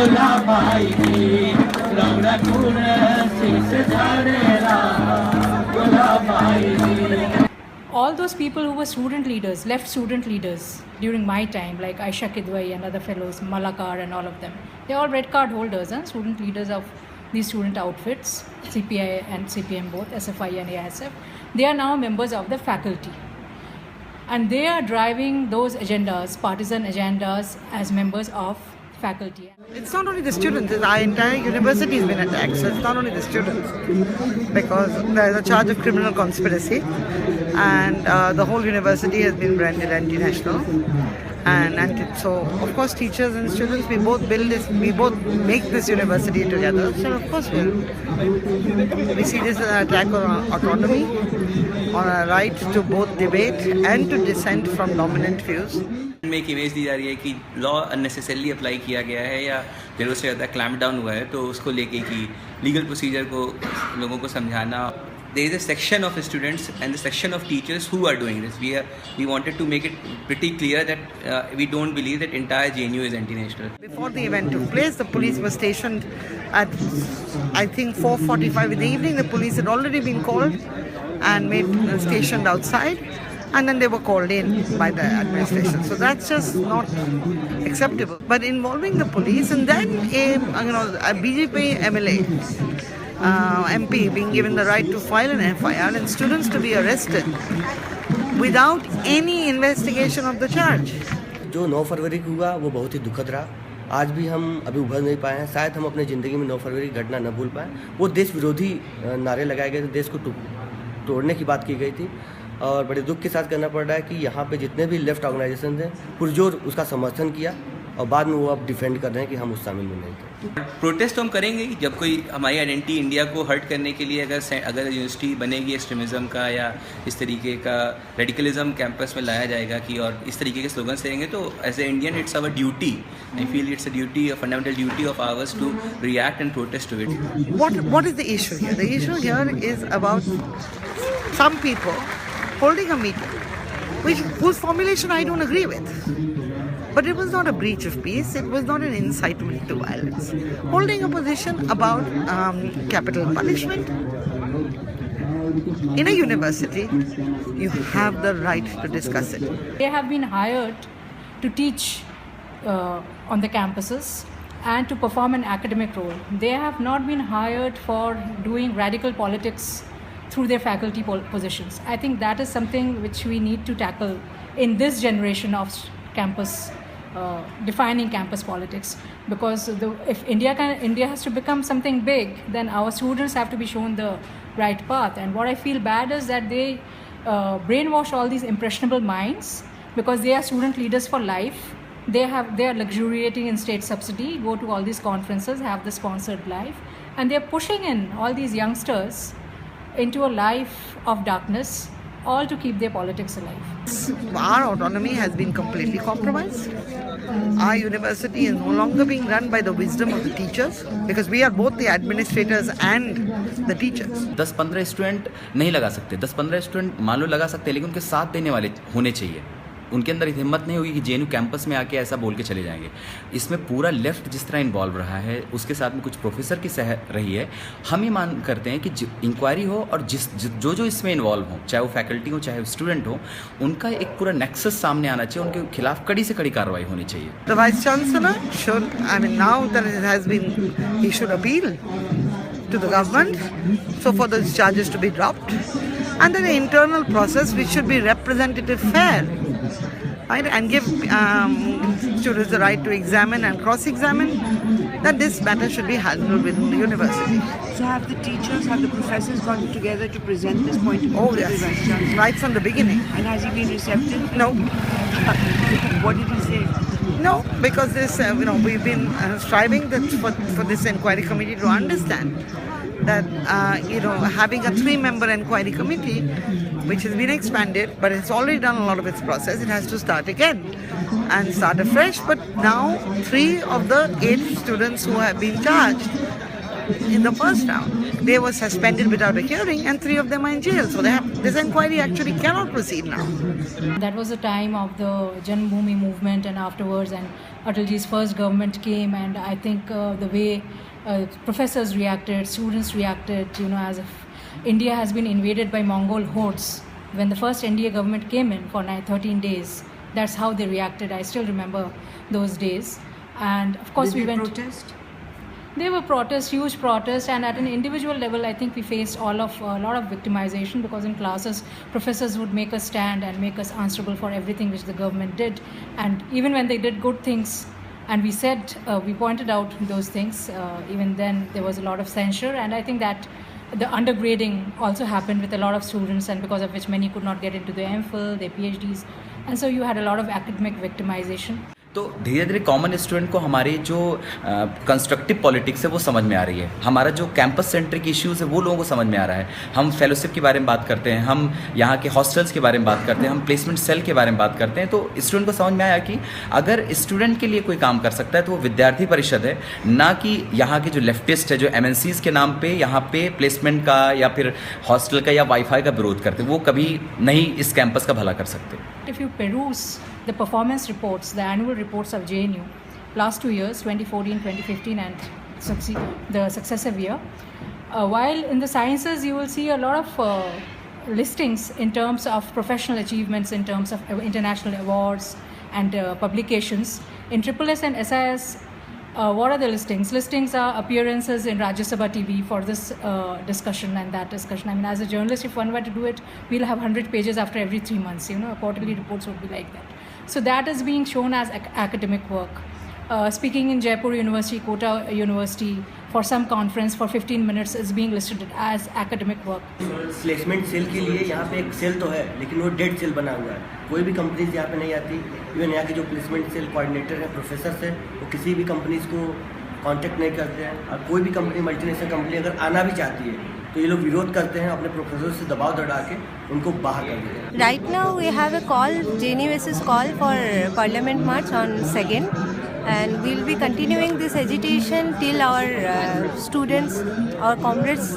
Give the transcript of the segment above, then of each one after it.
All those people who were student leaders, left student leaders during my time, like Aisha Kidwai and other fellows, Malakar and all of them, they're all red card holders, student leaders of these student outfits, CPI and CPM both, SFI and AISF. They are now members of the faculty. And they are driving those agendas, partisan agendas, as members of faculty. It's not only the students, our entire university has been attacked. So it's not only the students, because there is a charge of criminal conspiracy, and the whole university has been branded anti-national. And so, of course, teachers and students, we both make this university together. So, of course, we see this as an attack on our autonomy, on our right to both debate and to dissent from dominant views. में एक image दी जा रही है कि law unnecessarily apply किया गया है या ज़रूरत से ज़्यादा क्लैम्प डाउन हुआ है, तो उसको लेके कि लीगल प्रोसीजर को लोगों को समझाना. There is a section of students and the section of teachers who are doing this. We wanted to make it pretty clear that we don't believe that entire JNU is anti-national. Before the event took place, the police were stationed at, I think, 4:45 in the evening. The police had already been called and stationed outside, and then they were called in by the administration. So that's just not acceptable. But involving the police, and then a BJP MLA, MP being given the right to file an FIR and students to be arrested without any investigation of the charge. जो 9 फरवरी को हुआ वो बहुत ही दुखद रहा. आज भी हम अभी उभर नहीं पाए हैं. शायद हम अपने ज़िंदगी में 9 फरवरी की घटना न भूल पाएँ. वो देश विरोधी नारे लगाए गए थे, देश को तोड़ने की बात की गई थी, और बड़े दुख के साथ कहना पड़ रहा है कि यहाँ पे जितने भी लेफ्ट ऑर्गेनाइजेशन थे पुरजोर उसका समर्थन किया, और बाद में वो अब डिफेंड कर रहे हैं कि हम उस शामिल में नहीं थे. प्रोटेस्ट तो हम करेंगे ही जब कोई हमारी आइडेंटिटी इंडिया को हर्ट करने के लिए अगर यूनिवर्सिटी बनेगी एक्सट्रीमिज़म का या इस तरीके का रेडिकलिज्म कैंपस में लाया जाएगा कि और इस तरीके के स्लोगन रहेंगे, तो as a Indian it's our duty. I feel it's a duty, a fundamental duty of ours to react and protest to it. What is the issue here? The issue here is about some people holding a meeting whose formulation I don't agree with. But it was not a breach of peace, it was not an incitement to violence. Holding a position about capital punishment in a university, you have the right to discuss it. They have been hired to teach on the campuses and to perform an academic role. They have not been hired for doing radical politics through their faculty positions. I think that is something which we need to tackle in this generation of campus, defining campus politics. Because if India has to become something big, then our students have to be shown the right path. And what I feel bad is that they brainwash all these impressionable minds, because they are student leaders for life. They are luxuriating in state subsidy, go to all these conferences, have the sponsored life, and they are pushing in all these youngsters into a life of darkness, all to keep their politics alive. Our autonomy has been completely compromised. Our university is no longer being run by the wisdom of the teachers, because we are both the administrators and the teachers. 10-15 student नहीं लगा सकते, 10-15 student मान लो लगा सकते हैं, लेकिन उनके साथ देने वाले होने चाहिए. उनके अंदर हिम्मत नहीं होगी कि जेएनयू कैंपस में आके ऐसा बोल के चले जाएंगे. इसमें पूरा लेफ्ट जिस तरह इन्वॉल्व रहा है, उसके साथ में कुछ प्रोफेसर की सह रही है. हम ये मान करते हैं कि इंक्वायरी हो और जो इसमें इन्वॉल्व हो, चाहे वो फैकल्टी हो चाहे स्टूडेंट हो, उनका एक पूरा नेक्सस सामने आना चाहिए. उनके खिलाफ कड़ी से कड़ी कार्रवाई होनी चाहिए. The Vice Chancellor should, now that it has been, he should appeal to the government so for those charges to be dropped, and then the internal process which should be representative, fair, right, and give students the right to examine and cross-examine, that this matter should be handled within the university. So have the teachers, have the professors gone together to present this point of view to the Vice Chancellor? Right from the beginning. And has he been receptive? No. What did he say? No, because this, we've been striving for this inquiry committee to understand that, having a 3-member inquiry committee, which has been expanded, but it's already done a lot of its process, it has to start again and start afresh. But now 3 of the 8 students who have been charged in the first round. They were suspended without a hearing, and 3 of them are in jail. So this inquiry actually cannot proceed now. That was the time of the Janmabhoomi movement, and afterwards, and Atalji's first government came, and I think the way professors reacted, students reacted, as if India has been invaded by Mongol hordes. When the first NDA government came in for 13 days, that's how they reacted. I still remember those days. And of course, we went. Protest? There were protests, huge protests, and at an individual level, I think we faced a lot of victimization, because in classes, professors would make us stand and make us answerable for everything which the government did. And even when they did good things, and we pointed out those things, even then there was a lot of censure, and I think that the undergrading also happened with a lot of students, and because of which many could not get into their MPhil, their PhDs, and so you had a lot of academic victimization. तो धीरे धीरे common student को हमारी जो constructive politics है वो समझ में आ रही है, हमारा जो कैंपस सेंट्रिक इश्यूज़ है वो लोगों को समझ में आ रहा है। हम फेलोशिप के बारे में बात करते हैं, हम यहाँ के हॉस्टल्स के बारे में बात करते हैं, हम प्लेसमेंट सेल के बारे में बात करते हैं। तो स्टूडेंट को समझ में आया कि अगर स्टूडेंट के लिए कोई काम कर सकता है तो वो विद्यार्थी परिषद है, ना कि यहाँ के जो लेफ्टिस्ट है जो MNCs के नाम पे यहाँ पे प्लेसमेंट का या फिर हॉस्टल का या वाईफाई का विरोध करते, वो कभी नहीं इस कैंपस का भला कर सकते। If you peruse the performance reports, the annual reports of JNU, last 2 years, 2014, 2015, and the successive year, while in the sciences you will see a lot of listings in terms of professional achievements, in terms of international awards and publications. In SSS and SIS, what are the listings? Listings are appearances in Rajya Sabha TV for this discussion and that discussion. I mean, as a journalist, if one were to do it, we'll have 100 pages after every 3 months. Quarterly reports would be like that. So that is being shown as academic work. Speaking in Jaipur University, Kota University, for some conference for 15 minutes is being listed as academic work. Placement cell के लिए यहाँ पे एक cell तो है, लेकिन वो dead cell बना हुआ है। कोई भी कंपनीज यहाँ पे नहीं आती। इवन यहाँ के जो प्लेसमेंट सेल कोऑर्डिनेटर हैं, प्रोफेसर हैं, वो किसी भी कंपनीज को कांटेक्ट नहीं करते हैं। और कोई भी कंपनी, मल्टीनेशनल कंपनी अगर आना भी चाहती है तो ये लोग विरोध करते हैं, अपने प्रोफेसर से दबाव दड़ा के उनको बाहर कर देते हैं। Right now we have a call, JNUS's call for Parliament March on 2nd, and we'll be continuing this agitation till our students, our comrades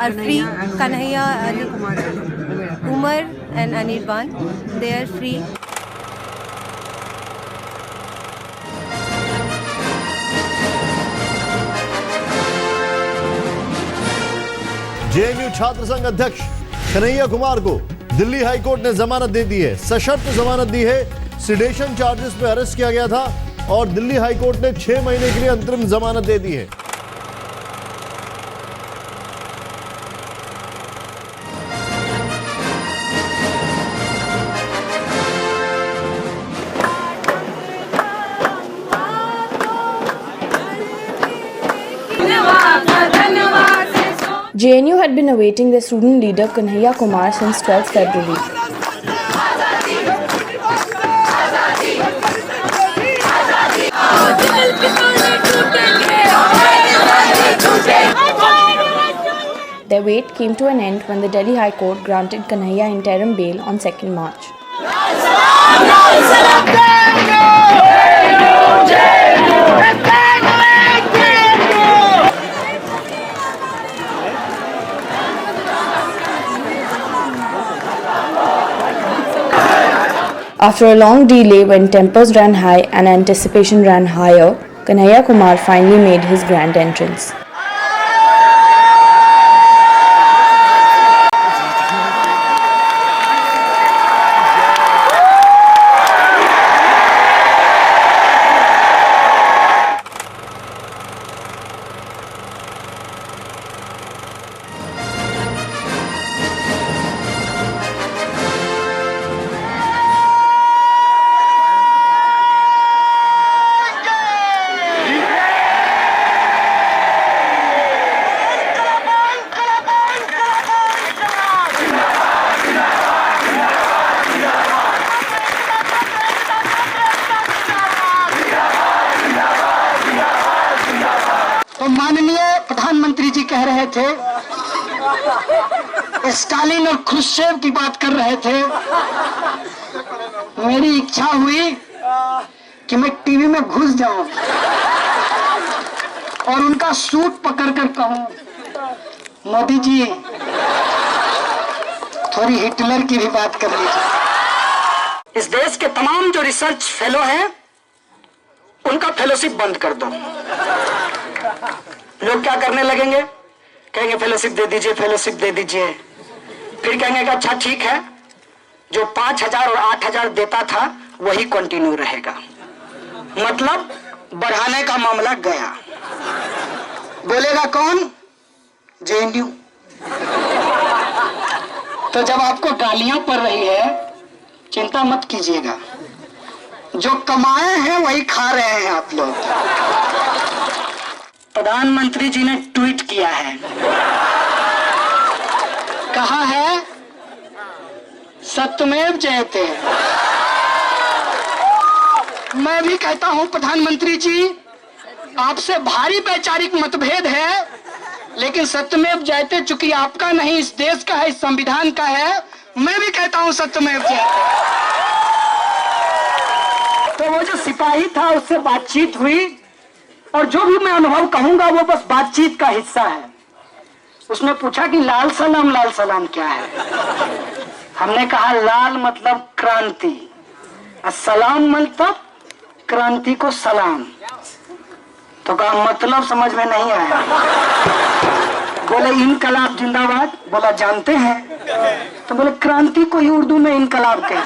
are free. Kanhaiya, Umar and Anirban, they are free. JNU छात्र संघ अध्यक्ष कन्हैया कुमार को Delhi high court ने जमानत दे दी है। सशर्त जमानत दी है। सिडेशन चार्जेस पे अरेस्ट किया गया था और दिल्ली हाईकोर्ट ने 6 महीने के लिए अंतरिम जमानत दे दी है। JNU had been awaiting their student leader Kanhaiya Kumar since 12th February. Their wait came to an end when the Delhi High Court granted Kanhaiya interim bail on 2nd March. After a long delay, when tempers ran high and anticipation ran higher, Kanhaiya Kumar finally made his grand entrance. माननीय प्रधानमंत्री जी कह रहे थे, Stalin और Khrushchev की बात कर रहे थे। मेरी इच्छा हुई कि मैं टीवी में घुस जाऊं और उनका सूट पकड़ कर कहूं, मोदी जी थोड़ी हिटलर की भी बात कर लीजिए। इस देश के तमाम जो रिसर्च फेलो हैं उनका फेलोशिप बंद कर दो। लोग क्या करने लगेंगे, कहेंगे फेलोशिप दे दीजिए, फेलोशिप दे दीजिए। फिर कहेंगे कि अच्छा ठीक है, जो 5,000 और 8,000 देता था वही कंटिन्यू रहेगा। मतलब बढ़ाने का मामला गया। बोलेगा कौन? जेएनयू। तो जब आपको गालियां पड़ रही है चिंता मत कीजिएगा, जो कमाए हैं वही खा रहे हैं आप लोग। प्रधानमंत्री जी ने ट्वीट किया है, कहा है सत्यमेव जयते। मैं भी कहता हूं प्रधानमंत्री जी, आपसे भारी वैचारिक मतभेद है, लेकिन सत्यमेव जयते चूंकि आपका नहीं इस देश का है, इस संविधान का है, मैं भी कहता हूं सत्यमेव जयते। तो वो जो सिपाही था उससे बातचीत हुई, और जो भी मैं अनुभव कहूंगा वो बस बातचीत का हिस्सा है। उसने पूछा कि लाल सलाम क्या है। हमने कहा लाल मतलब क्रांति, और सलाम मतलब क्रांति को सलाम। तो कहा मतलब समझ में नहीं आया। बोले इनकलाब जिंदाबाद। बोला जानते हैं। तो बोले क्रांति को ही उर्दू में इनकलाब कहते हैं।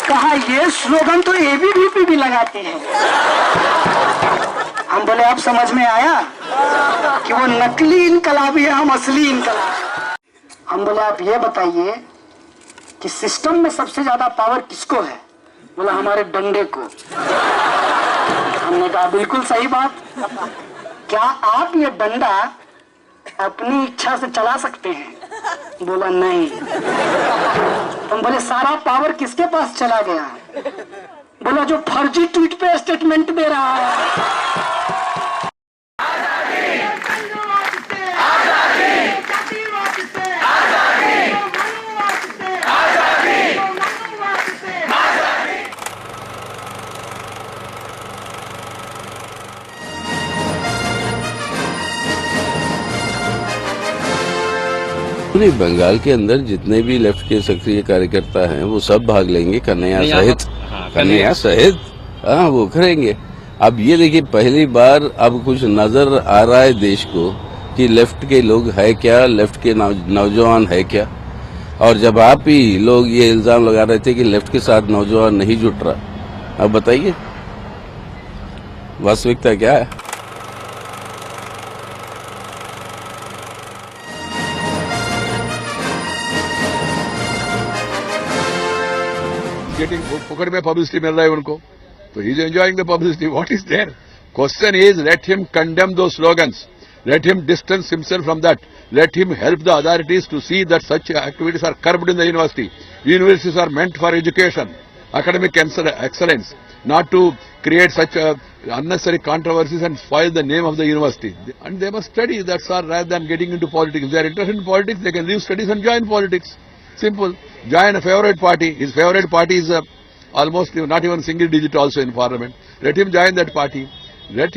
कहा ये स्लोगन तो एबीवीपी भी लगाती है। हम बोले अब समझ में आया कि वो नकली इनकलाबी है, हम असली इनकलाब। हम बोले आप ये बताइए कि सिस्टम में सबसे ज्यादा पावर किसको है? बोला हमारे डंडे को। हमने कहा बिल्कुल सही बात। क्या आप ये डंडा अपनी इच्छा से चला सकते हैं? बोला नहीं। हम बोले सारा पावर किसके पास चला गया? बोला जो फर्जी ट्वीट पे स्टेटमेंट दे रहा है। पूरे बंगाल के अंदर जितने भी लेफ्ट के सक्रिय कार्यकर्ता हैं वो सब भाग लेंगे, कन्हैया सहित हाँ वो करेंगे। अब ये देखिए पहली बार अब कुछ नजर आ रहा है देश को कि लेफ्ट के लोग है क्या, लेफ्ट के नौजवान है क्या। और जब आप ही लोग ये इल्जाम लगा रहे थे कि लेफ्ट के साथ नौजवान नहीं जुट रहा, अब बताइए वास्तविकता क्या है। पकड़ में पब्लिसिटी मिल रहा है उनको, तो he is enjoying the publicity. What is there? Question is let him condemn those slogans, let him distance himself from that, let him help the authorities to see that such activities are curbed in the university. Universities are meant for education, academic excellence, not to create such unnecessary controversies and spoil the name of the university. And they must study, that's all, rather than getting into politics. If they are interested in politics, they can leave studies and join politics. Simple. Join a favorite party. His favorite party is almost not even single digit also in parliament. Let him join that party. Let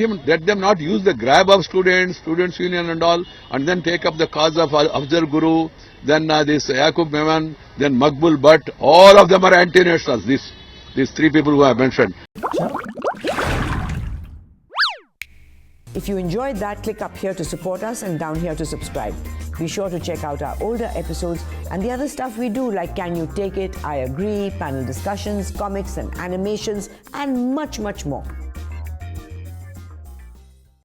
them not use the grab of students union and all, and then take up the cause of Afzal Guru, then this Yaqub Memon, then Maqbul Butt. All of them are anti-nationals. These three people who I have mentioned. If you enjoyed that, click up here to support us and down here to subscribe. Be sure to check out our older episodes and the other stuff we do, like Can You Take It, I Agree, panel discussions, comics and animations, and much, much more.